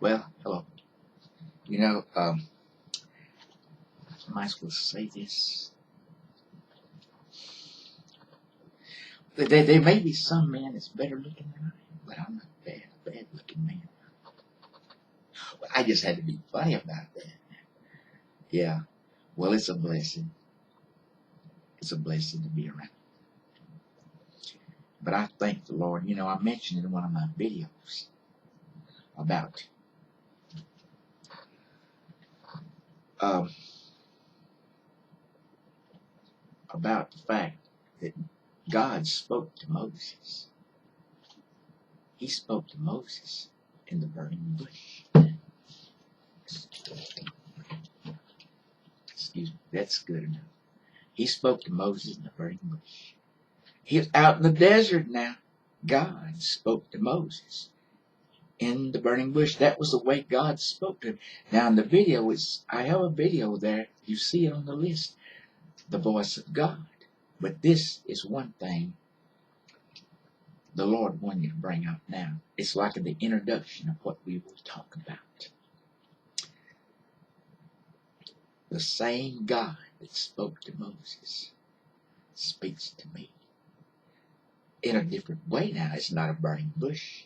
Well, hello. You know, am I supposed to say this? There may be some man that's better looking than I am, but I'm not bad looking man. Well, I just had to be funny about that. Yeah. Well, it's a blessing. It's a blessing to be around. But I thank the Lord. You know, I mentioned in one of my videos about um, about the fact that God spoke to Moses. He spoke to Moses in the burning bush. Excuse me. That's good enough. He spoke to Moses in the burning bush. He was out in the desert now. God spoke to Moses in the burning bush. That was the way God spoke to him. Now in the video, I have a video there. You see it on the list. The voice of God. But this is one thing the Lord wanted me to bring up now. It's like the introduction of what we will talk about. The same God that spoke to Moses speaks to me. In a different way now. It's not a burning bush.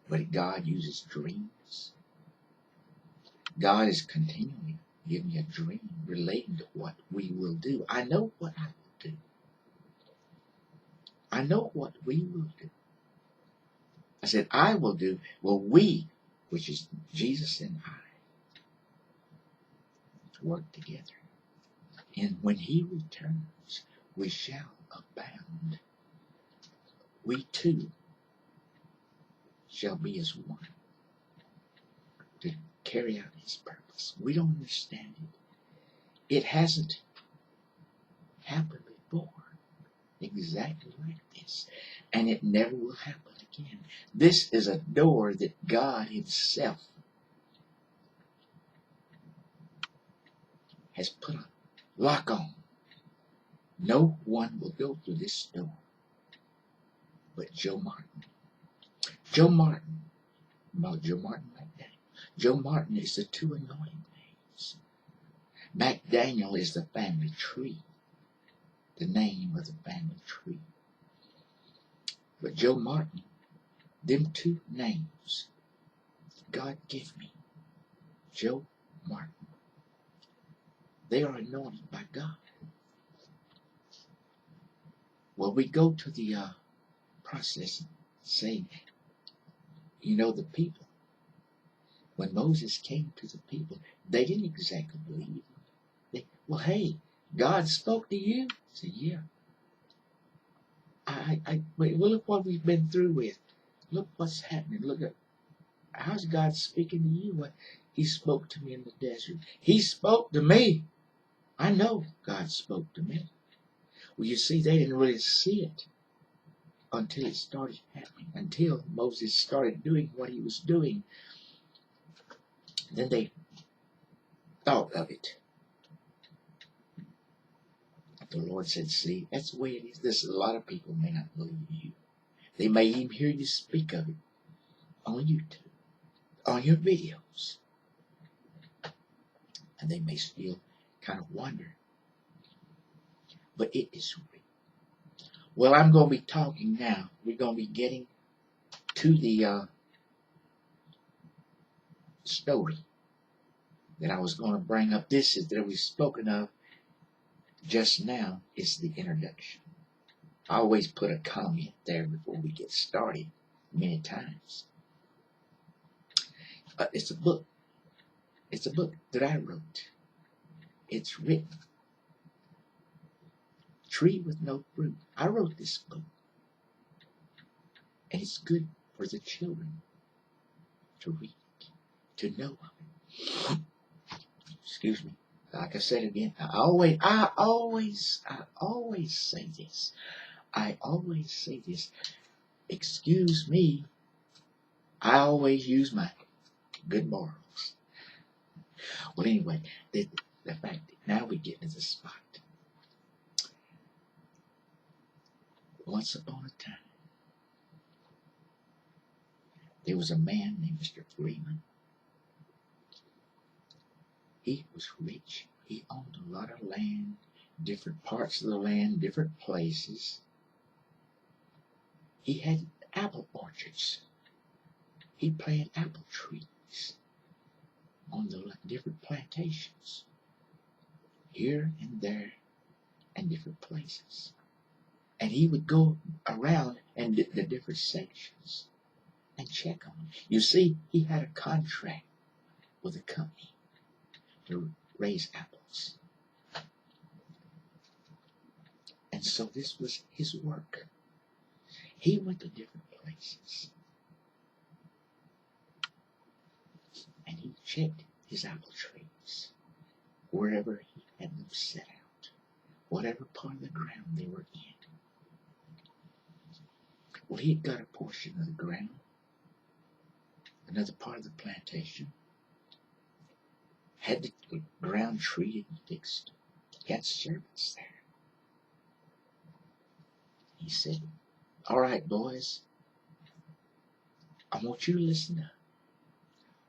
But God uses dreams. God is continually giving me a dream relating to what we will do. I know what I will do. I know what we will do. I said, I will do. Well, we, which is Jesus and I, work together. And when he returns, we shall abound. We too shall be as one to carry out his purpose. We don't understand it. It hasn't happened before exactly like this. And it never will happen again. This is a door that God himself has put a lock on. No one will go through this door but Joe Martin. Joe Martin, about Joe Martin McDaniel. Joe Martin is the two anointing names. McDaniel is the family tree, the name of the family tree. But Joe Martin, them two names God gave me, Joe Martin. They are anointed by God. Well, we go to the process saying, you know, the people, when Moses came to the people, they didn't exactly believe him. Well, hey, God spoke to you? I said, yeah. Well, look what we've been through with. Look what's happening. Look at, how's God speaking to you? Well, he spoke to me in the desert. He spoke to me. I know God spoke to me. Well, you see, they didn't really see it until it started happening, until Moses started doing what he was doing. Then they thought of it. The Lord said, see, that's the way it is. This, a lot of people may not believe you. They may even hear you speak of it on YouTube, on your videos. And they may still kind of wonder. But it is real. Well, I'm going to be talking now. We're going to be getting to the story that I was going to bring up. This is that we've spoken of just now. Is the introduction. I always put a comment there before we get started many times. It's a book. It's a book that I wrote. It's written. Tree with No Fruit. I wrote this book. And it's good for the children to read, to know of it. Excuse me. Like I said again, I always say this. I always say this. Excuse me. I always use my good morals. Well, anyway, the fact that now we get into the spot. Once upon a time, there was a man named Mr. Freeman. He was rich. He owned a lot of land, different parts of the land, different places. He had apple orchards. He planted apple trees on the different plantations, here and there, and different places. And he would go around and the different sections and check on them. You see, he had a contract with a company to raise apples. And so this was his work. He went to different places and he checked his apple trees wherever he had them set out, whatever part of the ground they were in. Well, he'd got a portion of the ground, another part of the plantation, had the ground treated and fixed. He had servants there. He said, all right, boys, I want you to listen up.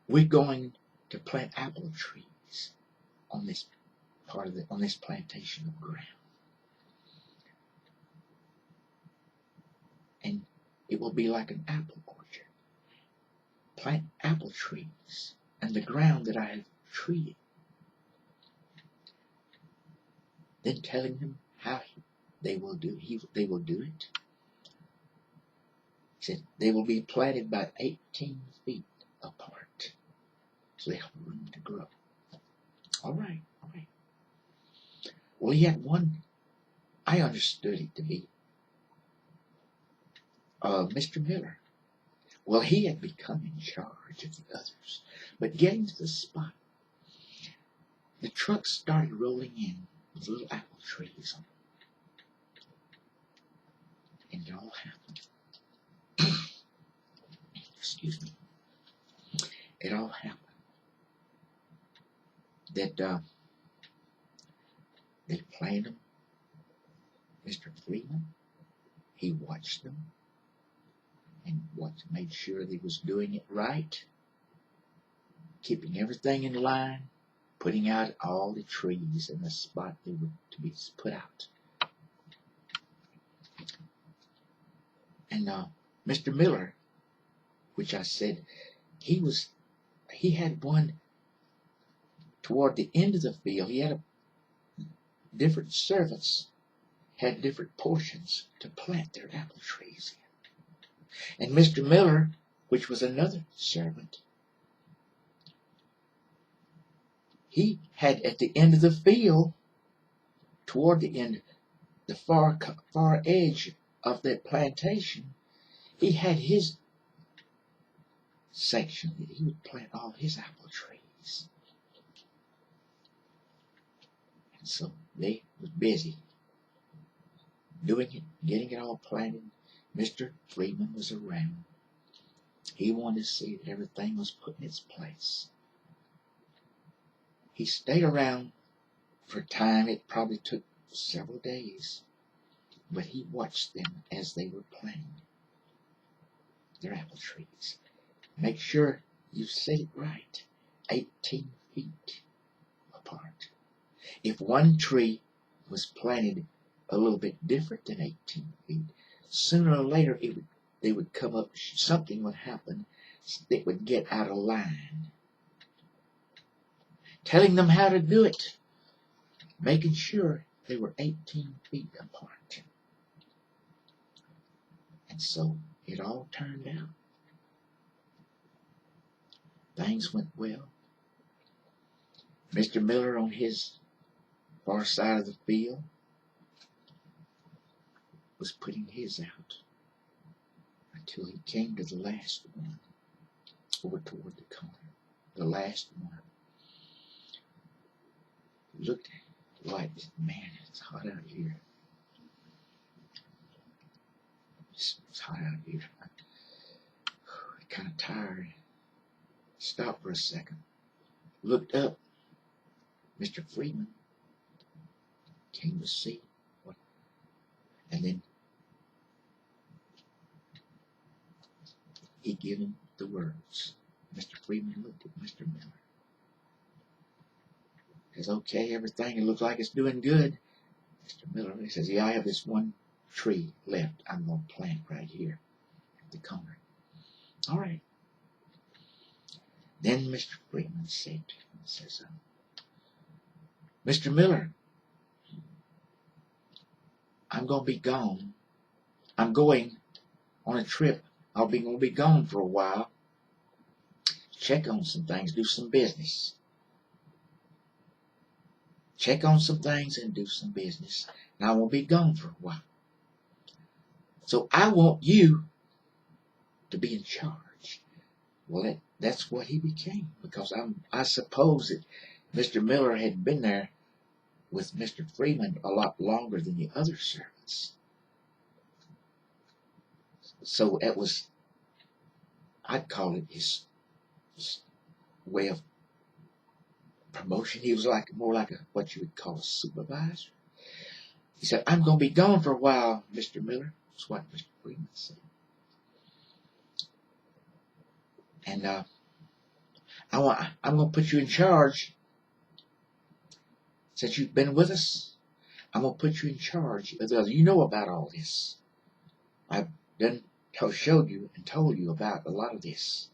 We're going to plant apple trees on this on this plantation of ground. And it will be like an apple orchard. Plant apple trees and the ground that I have treated. Then telling them how they will do it. He said they will be planted about 18 feet apart, so they have room to grow. All right. Well, he had one. I understood it to be Mr. Miller. Well, he had become in charge of the others. But getting to the spot, the trucks started rolling in with little apple trees on them. And it all happened. Excuse me. It all happened that they planted them. Mr. Freeman, he watched them and made sure they was doing it right, keeping everything in line, putting out all the trees in the spot they were to be put out. And Mr. Miller, which I said, he had one toward the end of the field. He had different servants had different portions to plant their apple trees in. And Mr. Miller, which was another servant, he had at the end of the field, toward the end, the far edge of that plantation, he had his section that he would plant all his apple trees. And so they was busy doing it, getting it all planted. Mr. Freeman was around. He wanted to see that everything was put in its place. He stayed around for time. It probably took several days. But he watched them as they were planting their apple trees. Make sure you set it right. 18 feet apart. If one tree was planted a little bit different than 18 feet, sooner or later they would come up, something would happen that would get out of line. Telling them how to do it, making sure they were 18 feet apart. And so it all turned out. Things went well. Mr. Miller on his far side of the field was putting his out until he came to the last one over toward the corner. The last one. He looked at the light and said, man, it's hot out here. It's hot out here. I'm kind of tired. Stopped for a second. Looked up. Mr. Freeman came to see what, and then he gave him the words. Mr. Freeman looked at Mr. Miller. Says, okay, everything looks like it's doing good. Mr. Miller, he says, yeah, I have this one tree left I'm going to plant right here at the corner. All right. Then Mr. Freeman said, Mr. Miller, I'm going to be gone. I'm going on a trip. I'll be going to be gone for a while. Check on some things, do some business. Check on some things and do some business. And I will be gone for a while. So I want you to be in charge. Well, that's what he became, because I suppose that Mr. Miller had been there with Mr. Freeman a lot longer than the other servants. So it was, I'd call it his way of promotion. He was more like what you would call a supervisor. He said, I'm going to be gone for a while, Mr. Miller. That's what Mr. Freeman said. And I'm going to put you in charge. Since you've been with us, I'm going to put you in charge. You know about all this. I've done showed you and told you about a lot of this,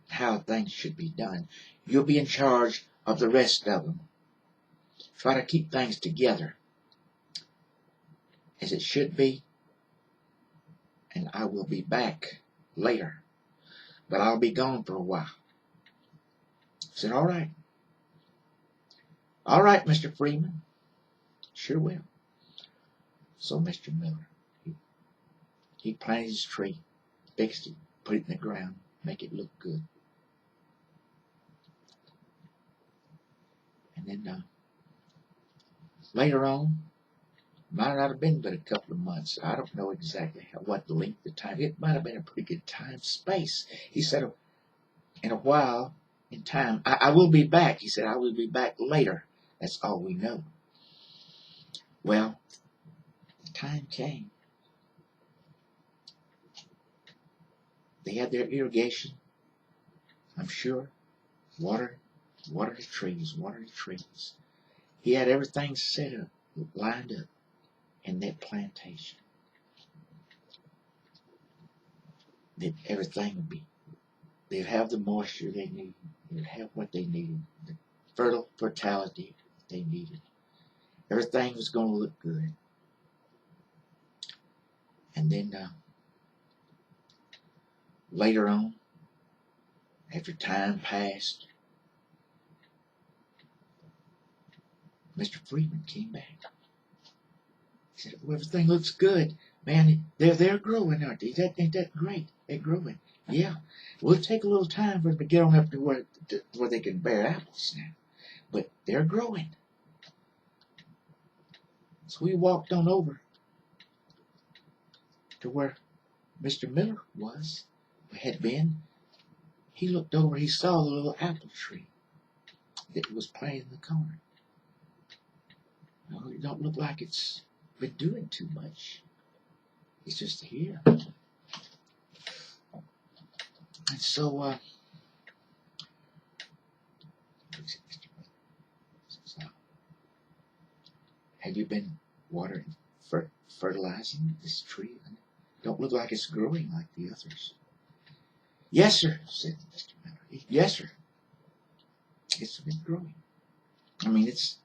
how things should be done. You'll be in charge of the rest of them. Try to keep things together as it should be, and I will be back later, but I'll be gone for a while. I said, all right. All right, Mr. Freeman. Sure will. So Mr. Miller, he planted his tree, fixed it, put it in the ground, make it look good. And then later on, might not have been but a couple of months. I don't know exactly what the length of time. It might have been a pretty good time space. He said, in a while, in time, I will be back. He said, I will be back later. That's all we know. Well, the time came. They had their irrigation, I'm sure. Water the trees. He had everything set up, lined up in that plantation. That everything would be, they'd have the moisture they needed. They'd have what they needed, the fertility they needed. Everything was going to look good. And then later on, after time passed, Mr. Freeman came back. He said, well, everything looks good. Man, they're growing, aren't they? Ain't that great? They're growing. Yeah. Well, it'll take a little time for them to get on up to where they can bear apples now. But they're growing. So we walked on over to where Mr. Miller had been. He looked over, he saw the little apple tree that was planted in the corner. Well, it don't look like it's been doing too much. It's just here. And so, have you been watering, fertilizing this tree? Don't look like it's growing like the others. Yes, sir, said Mr. Miller. Yes, sir. It's been growing. I mean, it's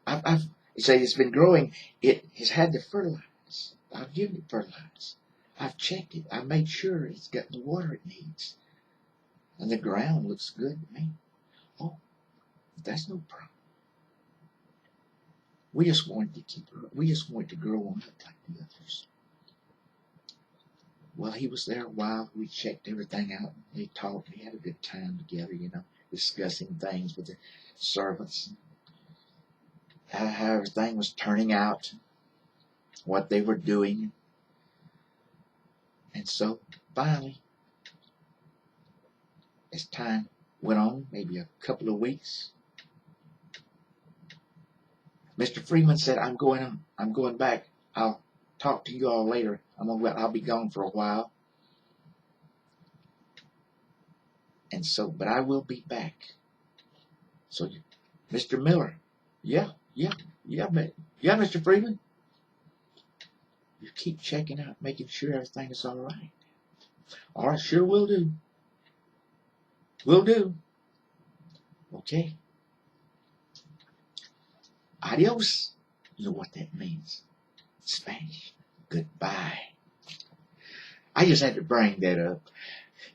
been growing. It has had to fertilize. I've given it fertilize. I've checked it. I made sure it's got the water it needs. And the ground looks good to me. Oh, that's no problem. We just wanted to grow on up like the others. Well, he was there a while. We checked everything out. They talked. We had a good time together, discussing things with the servants. How everything was turning out. What they were doing. And so, finally, as time went on, maybe a couple of weeks, Mr. Freeman said, I'm going back. I'll talk to you all later. I'll be gone for a while. And so, but I will be back. So, Mr. Miller, Yeah, yeah, yeah, yeah, Mr. Freeman. You keep checking out, making sure everything is all right. All right, sure will do. Will do. Okay. Adios. You know what that means? Spanish. Goodbye. I just had to bring that up.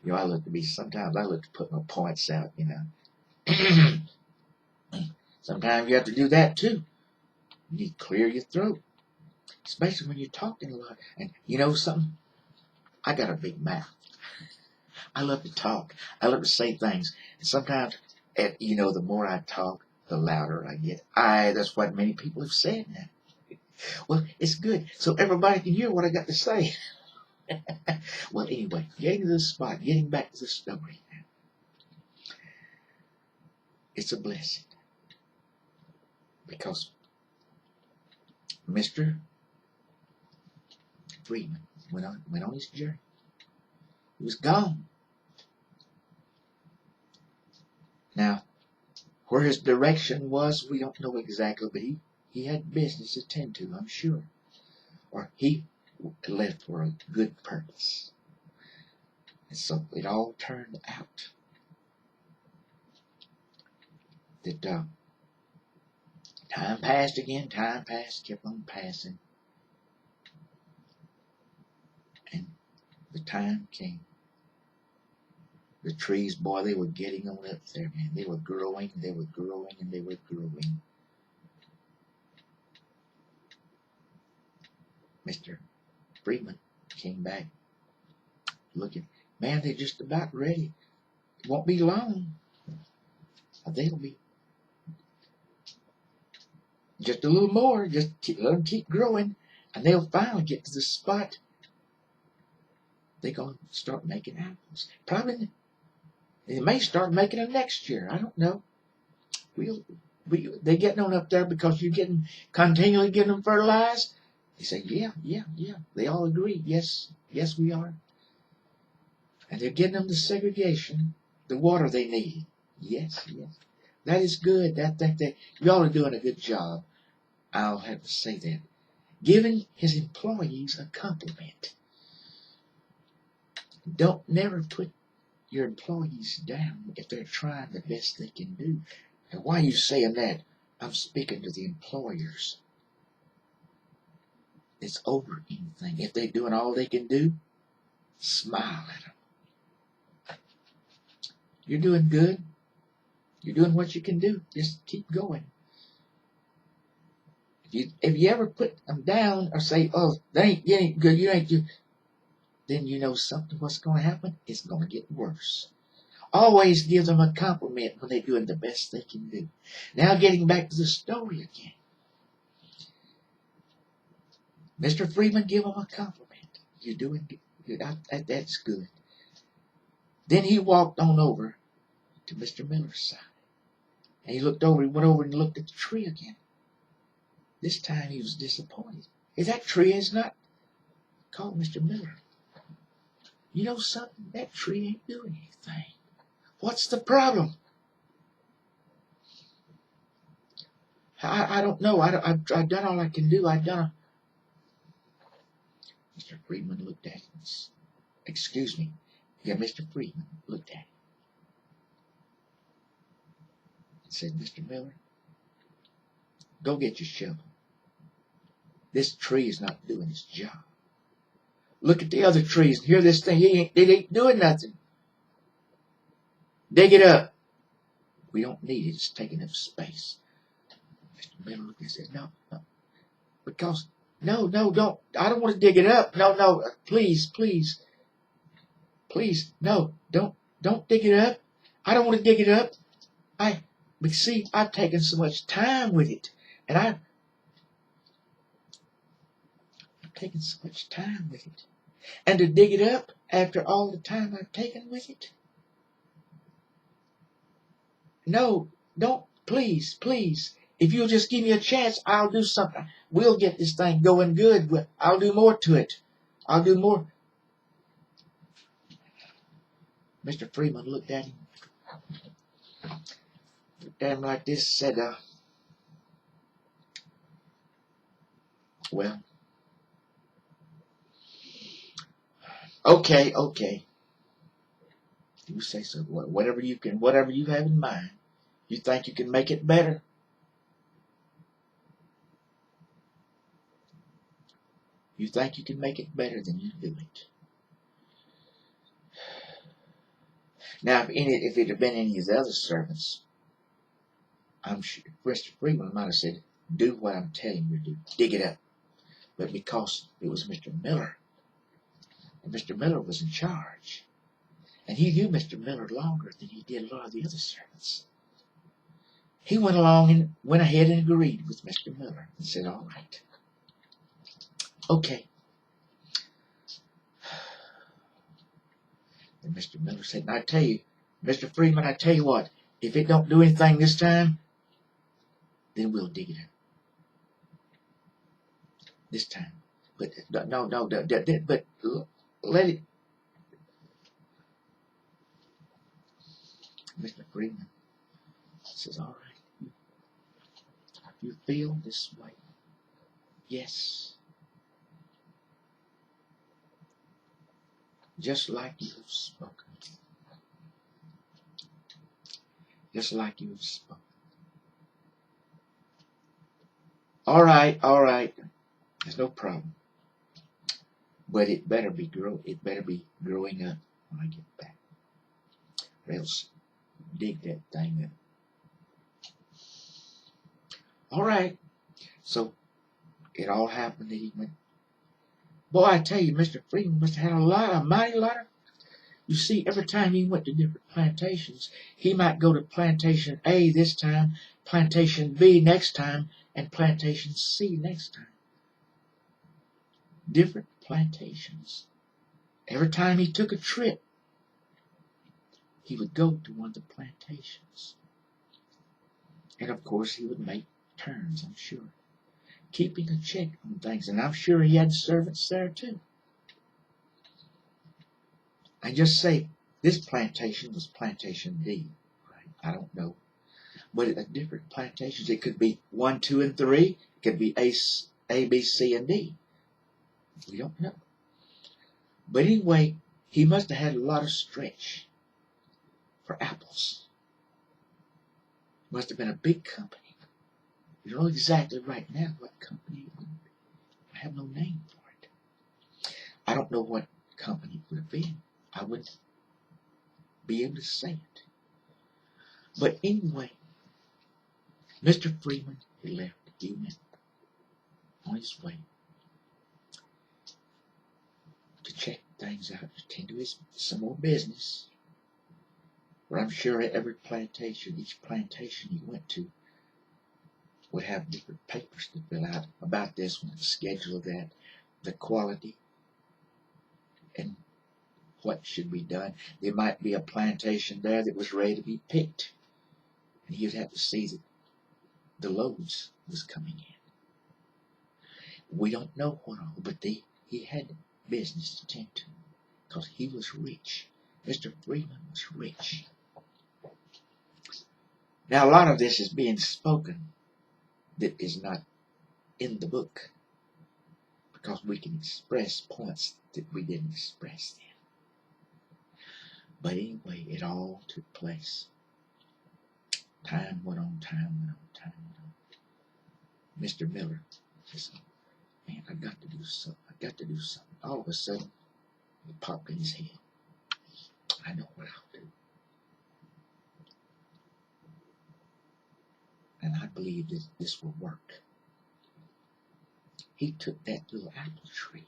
You know, sometimes I look to put my points out, you know. Sometimes you have to do that too. You need to clear your throat, especially when you're talking a lot. And you know something? I got a big mouth. I love to talk. I love to say things. And sometimes, you know, the more I talk, the louder I get. That's what many people have said now. Well, it's good, so everybody can hear what I got to say. Well, anyway, getting to the spot, getting back to the story. It's a blessing because Mr. Freeman went on his journey. He was gone. Now, where his direction was, we don't know exactly, but he had business to tend to, I'm sure. Or he left for a good purpose. And so it all turned out that time passed again, time passed, kept on passing. And the time came. The trees, boy, they were getting on up there, man. They were growing, and they were growing. Mr. Freeman came back looking. Man, they're just about ready. It won't be long. They'll be just a little more. Just let them keep growing, and they'll finally get to the spot. They're going to start making apples. Probably they may start making them next year. I don't know. They're getting on up there because you're continually getting them fertilized. They say, yeah. They all agree. Yes, we are. And they're getting them the segregation, the water they need. Yes. That is good. Y'all are doing a good job. I'll have to say that. Giving his employees a compliment. Don't never put your employees down if they're trying the best they can do. And why are you saying that? I'm speaking to the employers. It's over anything. If they're doing all they can do, smile at them. You're doing good. You're doing what you can do. Just keep going. If you ever put them down or say, oh, you ain't good, then you know something, what's going to happen? It's going to get worse. Always give them a compliment when they're doing the best they can do. Now getting back to the story again. Mr. Freeman, give him a compliment. You're doing good. That's good. Then he walked on over to Mr. Miller's side. And he went over and looked at the tree again. This time he was disappointed. That tree is not called Mr. Miller. You know something? That tree ain't doing anything. What's the problem? I don't know. I've done all I can do. Mr. Freeman looked at him. Excuse me. Yeah, Mr. Freeman looked at him and said, Mr. Miller, go get your shovel. This tree is not doing its job. Look at the other trees and hear this thing. It ain't doing nothing. Dig it up. We don't need it. It's taking up space. Mr. Miller looked and said, no. Because, no, don't. I don't want to dig it up. No, please, no, don't dig it up. I don't want to dig it up. But see, I've taken so much time with it. And I've taken so much time with it. And to dig it up after all the time I've taken with it? No, don't, please. If you'll just give me a chance, I'll do something. We'll get this thing going good. I'll do more to it. I'll do more. Mr. Freeman looked at him like this, said, Well, okay. You say so. Whatever you have in mind, you think you can make it better. You think you can make it better, then you do it. Now, if it had been any of his other servants, I'm sure Mr. Freeman might have said, "Do what I'm telling you to do. Dig it up." But because it was Mr. Miller, and Mr. Miller was in charge, and he knew Mr. Miller longer than he did a lot of the other servants, he went ahead and agreed with Mr. Miller and said, "All right, okay." And Mr. Miller said, "And I tell you, Mr. Freeman, I tell you what, if it don't do anything this time, then we'll dig it up. This time. But no, but let it." Mr. Freeman says, "All right, if you feel this way, yes, just like you have spoken. Just like you have spoken. All right, there's no problem. But it better be growing up when I get back. Or else dig that thing up." All right. So it all happened that he went. Boy, I tell you, Mr. Freeman must have had a mighty lot of. You see, every time he went to different plantations, he might go to plantation A this time, plantation B next time, and plantation C next time. Different plantations. Every time he took a trip, he would go to one of the plantations. And of course, he would make turns, I'm sure, keeping a check on things. And I'm sure he had servants there too. I just say, this plantation was plantation D, right? I don't know. But at different plantations, it could be 1, 2, and 3. It could be A, B, C, and D. We don't know. But anyway, he must have had a lot of stretch for apples. Must have been a big company. You don't know exactly right now what company it would be. I have no name for it. I don't know what company it would have been. I wouldn't be able to say it. But anyway, Mr. Freeman, he left. He went on his way to check things out, to tend to some more business. But I'm sure at every plantation, each plantation he went to would have different papers to fill out about this one, the schedule of that, the quality, and what should be done. There might be a plantation there that was ready to be picked, and he would have to see that the loads was coming in. We don't know what all, but he had business to tend to, because he was rich. Mr. Freeman was rich. Now, a lot of this is being spoken that is not in the book, because we can express points that we didn't express then. But anyway, it all took place. Time went on. Mr. Miller says, "Man, I got to do something. All of a sudden, it popped in his head. I know what I'll do. And I believe that this will work." He took that little apple tree.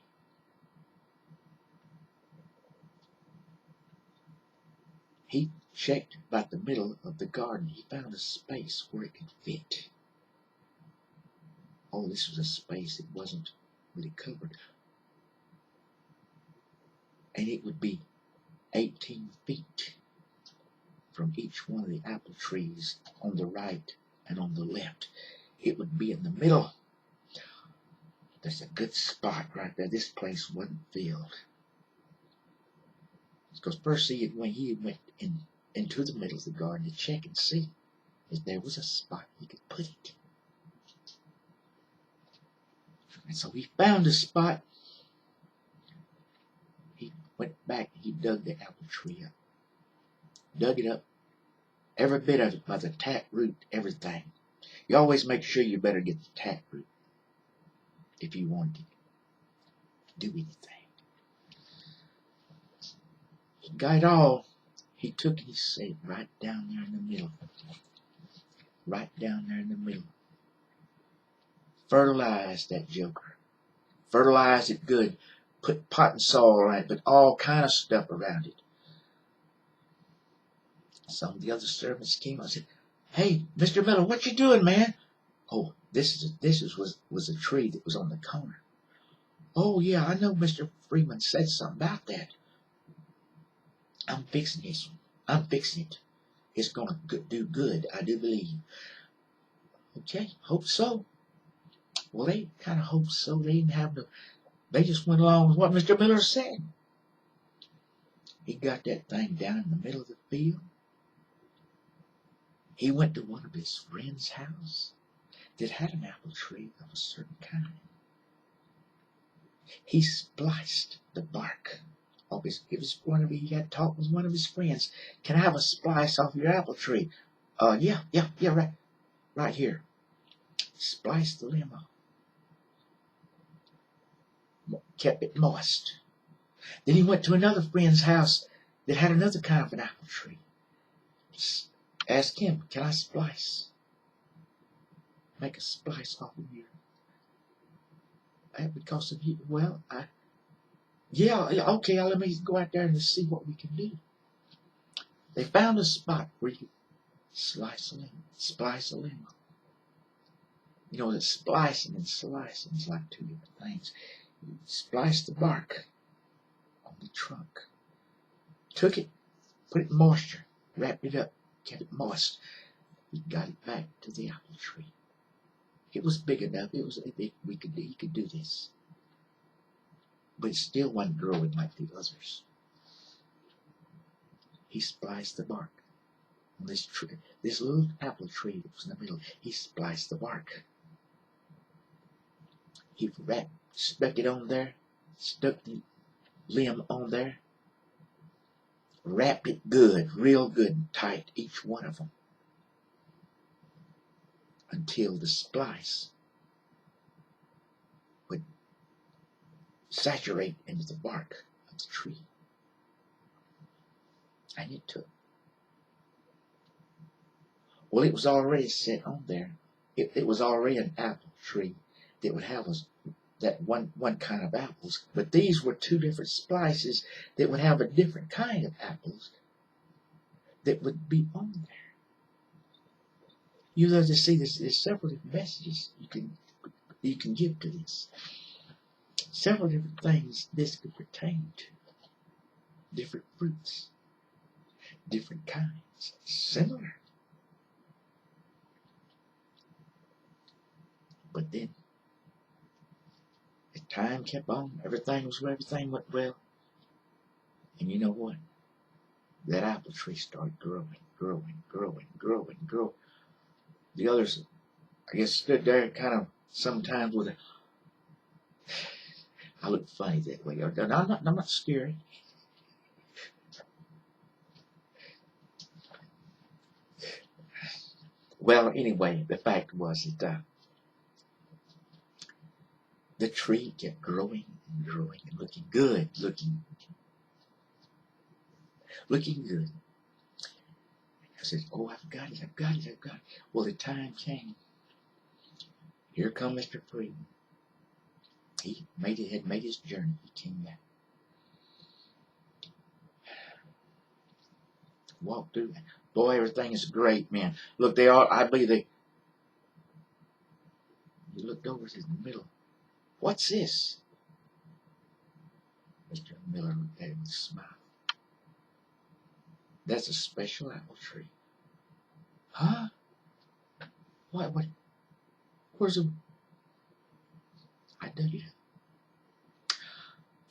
He checked about the middle of the garden. He found a space where it could fit. Oh, this was a space that wasn't really covered. And it would be 18 feet from each one of the apple trees on the right and on the left. It would be in the middle. That's a good spot right there. This place wasn't filled. Because first he went into the middle of the garden to check and see if there was a spot he could put it. And so he found a spot. He went back, he dug the apple tree up. Dug it up, every bit of it, by the tap root, everything. You always make sure you better get the tap root if you want to do anything. He got it all. He took it, he set right down there in the middle. Right down there in the middle. Fertilized that joker. Fertilized it good. Put potting soil on it, put all kind of stuff around it. Some of the other servants came and said, "Hey, Mr. Miller, what you doing, man?" "Oh, this was a tree that was on the corner." "Oh, yeah, I know Mr. Freeman said something about that. I'm fixing this one. I'm fixing it. It's going to do good, I do believe." "Okay, hope so." Well, they kind of hoped so. They didn't have no, they just went along with what Mr. Miller said. He got that thing down in the middle of the field. He went to one of his friend's house that had an apple tree of a certain kind. He spliced the bark off his, it was one of, he had talked with one of his friends. "Can I have a splice off your apple tree?" Yeah, right here." Spliced the limb off. Kept it moist. Then he went to another friend's house that had another kind of an apple tree. Asked him, "Can I splice? Make a splice off of here?" "Because of you." "Well, yeah, okay, let me go out there and see what we can do." They found a spot where you splice a limb. You know, that splicing and slicing is like two different things. You splice the bark on the trunk. Took it, put it in moisture, wrapped it up, kept it moist. We got it back to the apple tree. It was big enough. He could do this, but it still wasn't growing like the others. He spliced the bark on this tree, this little apple tree that was in the middle. He spliced the bark. He stuck it on there, stuck the limb on there, wrapped it good, real good and tight, each one of them, until the splice would saturate into the bark of the tree. And it took. Well, it was already set on there. It was already an apple tree that would have that one kind of apples. But these were two different splices that would have a different kind of apples that would be on there. You have to see this. There's several different messages you can give to this. Several different things this could pertain to. Different fruits. Different kinds. Similar. But then, as time kept on, everything went well. And you know what? That apple tree started growing. The others, I guess, stood there kind of sometimes with a, I look funny that way. I'm not scared. Well, anyway, the fact was that the tree kept growing and looking good, looking good. I said, "Oh, I've got it. Well, the time came. Here come Mr. Freeman. He had made his journey. He came back. Walked through. Boy, everything is great, man. Look, I believe he looked over to the middle. What's this?" Mr. Miller looked at him with a smile. "That's a special apple tree." "Huh? What? Where's it?" "I dug it up."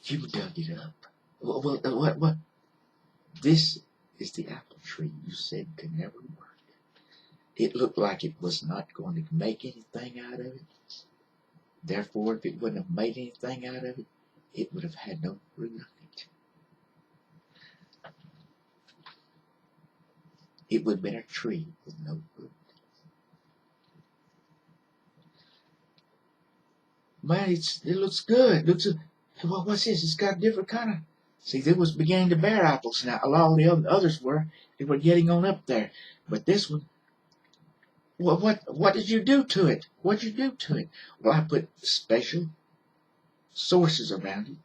"You dug it up? What? This is the apple tree you said could never work. It looked like it was not going to make anything out of it. Therefore, if it wouldn't have made anything out of it, it would have had no fruit on it. It would have been a tree with no fruit. Man, it looks good. What's this? It's got a different kind of. See, they was beginning to bear apples now. All the others were. They were getting on up there. But this one, well, what did you do to it? What did you do to it? Well, I put special sources around it.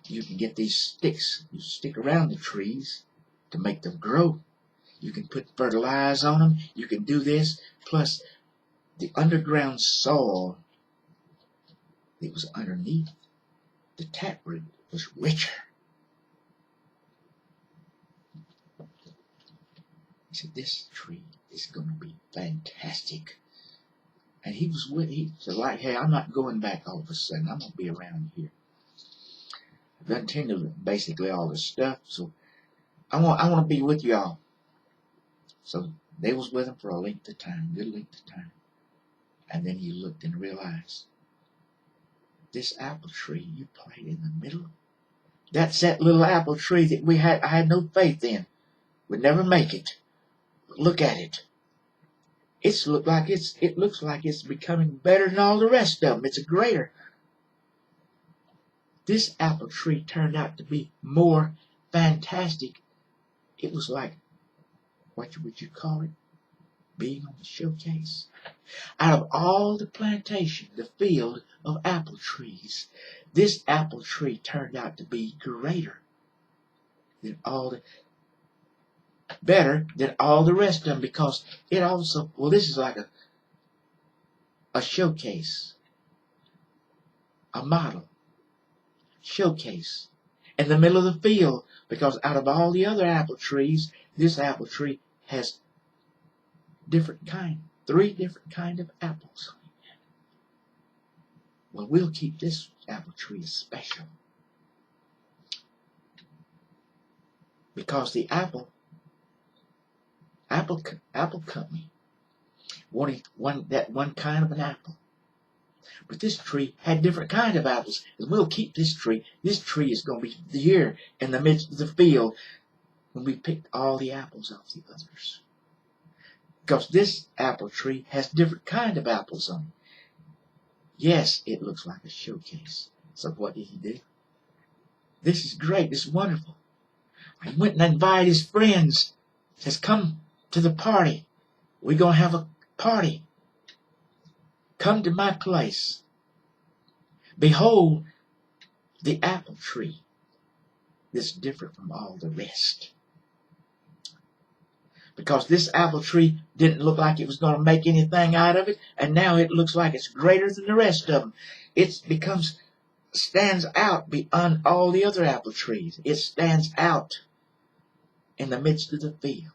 You can get these sticks. You stick around the trees to make them grow. You can put fertilizer on them. You can do this. Plus, the underground soil that was underneath the taproot was richer. He said, this tree is going to be fantastic. And he said, like, hey, I'm not going back all of a sudden. I'm going to be around here. I've done basically all this stuff, so I want to be with y'all. So they was with him for a length of time, good length of time. And then he looked and realized, this apple tree you planted in the middle, that's that little apple tree that I had no faith in. Would never make it. But look at it. It looks like it's becoming better than all the rest of them. It's a greater. This apple tree turned out to be more fantastic. It was like, what would you call it? Being on the showcase. Out of all the plantation, the field of apple trees, this apple tree turned out to be greater than better than all the rest of them, because it also, well, this is like a showcase, a model showcase in the middle of the field, because out of all the other apple trees, this apple tree has three different kind of apples. Well, we'll keep this apple tree special, because the apple company wanted that one kind of an apple. But this tree had different kind of apples. And we'll keep this tree. This tree is going to be here in the midst of the field when we picked all the apples off the others. Because this apple tree has different kind of apples on it. Yes, it looks like a showcase. So what did he do? This is great. This is wonderful. He went and invited his friends. Says, come to the party. We're going to have a party. Come to my place. Behold the apple tree that's different from all the rest. Because this apple tree didn't look like it was going to make anything out of it, and now it looks like it's greater than the rest of them. It stands out beyond all the other apple trees. It stands out in the midst of the field,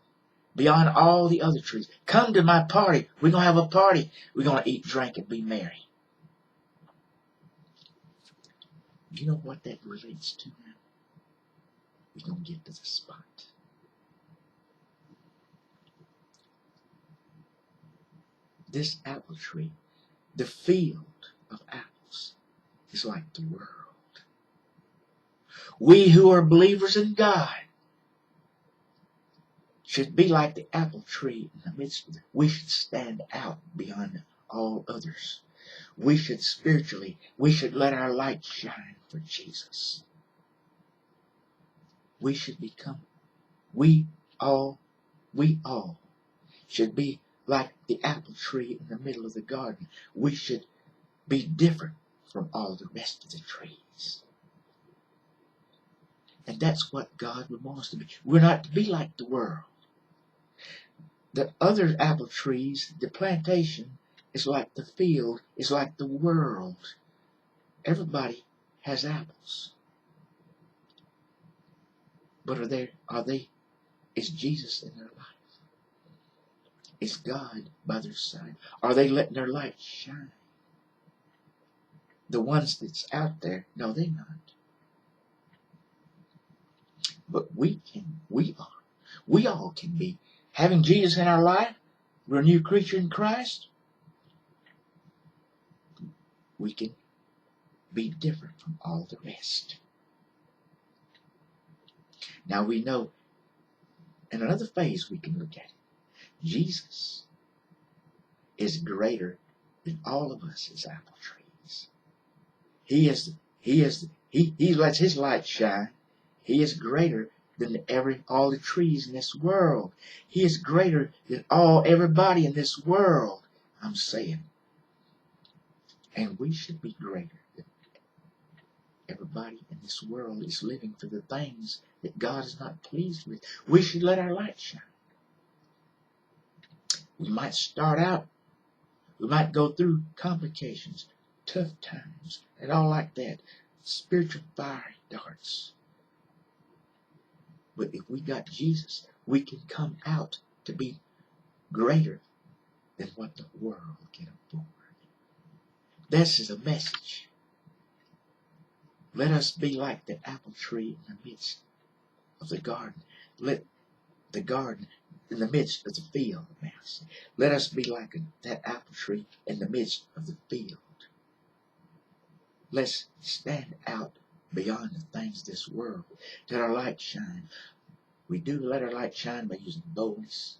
beyond all the other trees. Come to my party. We're going to have a party. We're going to eat, drink, and be merry. You know what that relates to now? We're going to get to the spot. This apple tree, the field of apples, is like the world. We who are believers in God should be like the apple tree in the midst of it. We should stand out beyond all others. We should let our light shine for Jesus. We all should be like the apple tree in the middle of the garden. We should be different from all the rest of the trees. And that's what God would want us to be. We're not to be like the world. The other apple trees, the plantation, is like the field, is like the world. Everybody has apples. But is Jesus in their life? Is God by their side? Are they letting their light shine? The ones that's out there, no, they're not. But we all can be. Having Jesus in our life, we're a new creature in Christ. we can be different from all the rest. Now we know, in another phase we can look at it, Jesus is greater than all of us as apple trees. He lets his light shine. He is greater than all the trees in this world. He is greater than everybody in this world, I'm saying. And we should be greater than everybody in this world is living for the things that God is not pleased with. We should let our light shine. We might start out, we might go through complications, tough times, and all like that. Spiritual fiery darts. But if we got Jesus, we can come out to be greater than what the world can afford. This is a message. Let us be like the apple tree in the midst of the garden. Let the garden in the midst of the field. Let us be like that apple tree in the midst of the field. Let's stand out beyond the things of this world. Let our light shine. We do let our light shine by using boldness,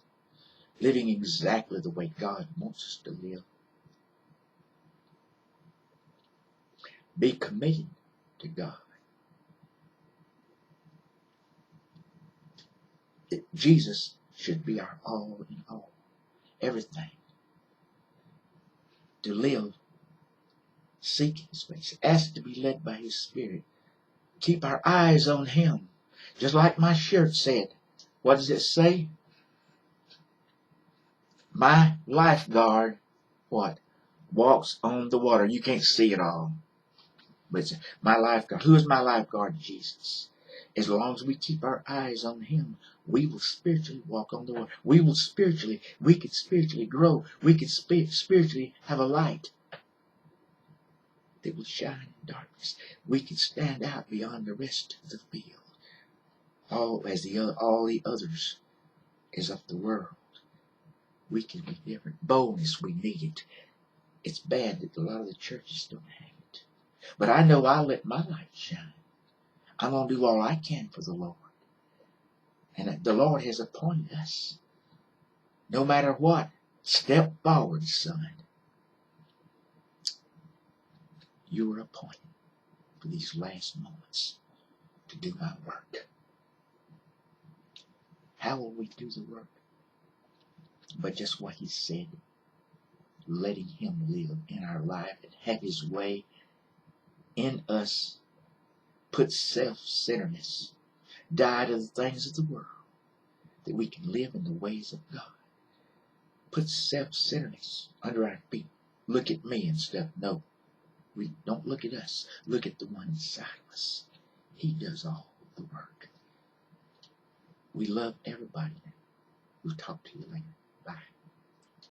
living exactly the way God wants us to live. Be committed to God. Jesus should be our all in all, everything. To live, seek His face, ask to be led by His Spirit. Keep our eyes on Him. Just like my shirt said. What does it say? My lifeguard, what? Walks on the water. You can't see it all. But it's my lifeguard. Who is my lifeguard? Jesus. As long as we keep our eyes on Him, we will spiritually walk on the water. We can spiritually grow. We can spiritually have a light that will shine in darkness. We can stand out beyond the rest of the field. All the others is of the world. We can be different. Boldness, we need it. It's bad that a lot of the churches don't have it. But I know I'll let my light shine. I'm going to do all I can for the Lord. And the Lord has appointed us. No matter what, step forward, son. You are appointed for these last moments to do my work. How will we do the work? But just what He said. Letting Him live in our life and have His way in us. Put self-centeredness. Die to the things of the world. That we can live in the ways of God. Put self-centeredness under our feet. Look at me and stuff. No. We don't look at us. Look at the one inside of us. He does all the work. We love everybody. We'll talk to you later. Bye.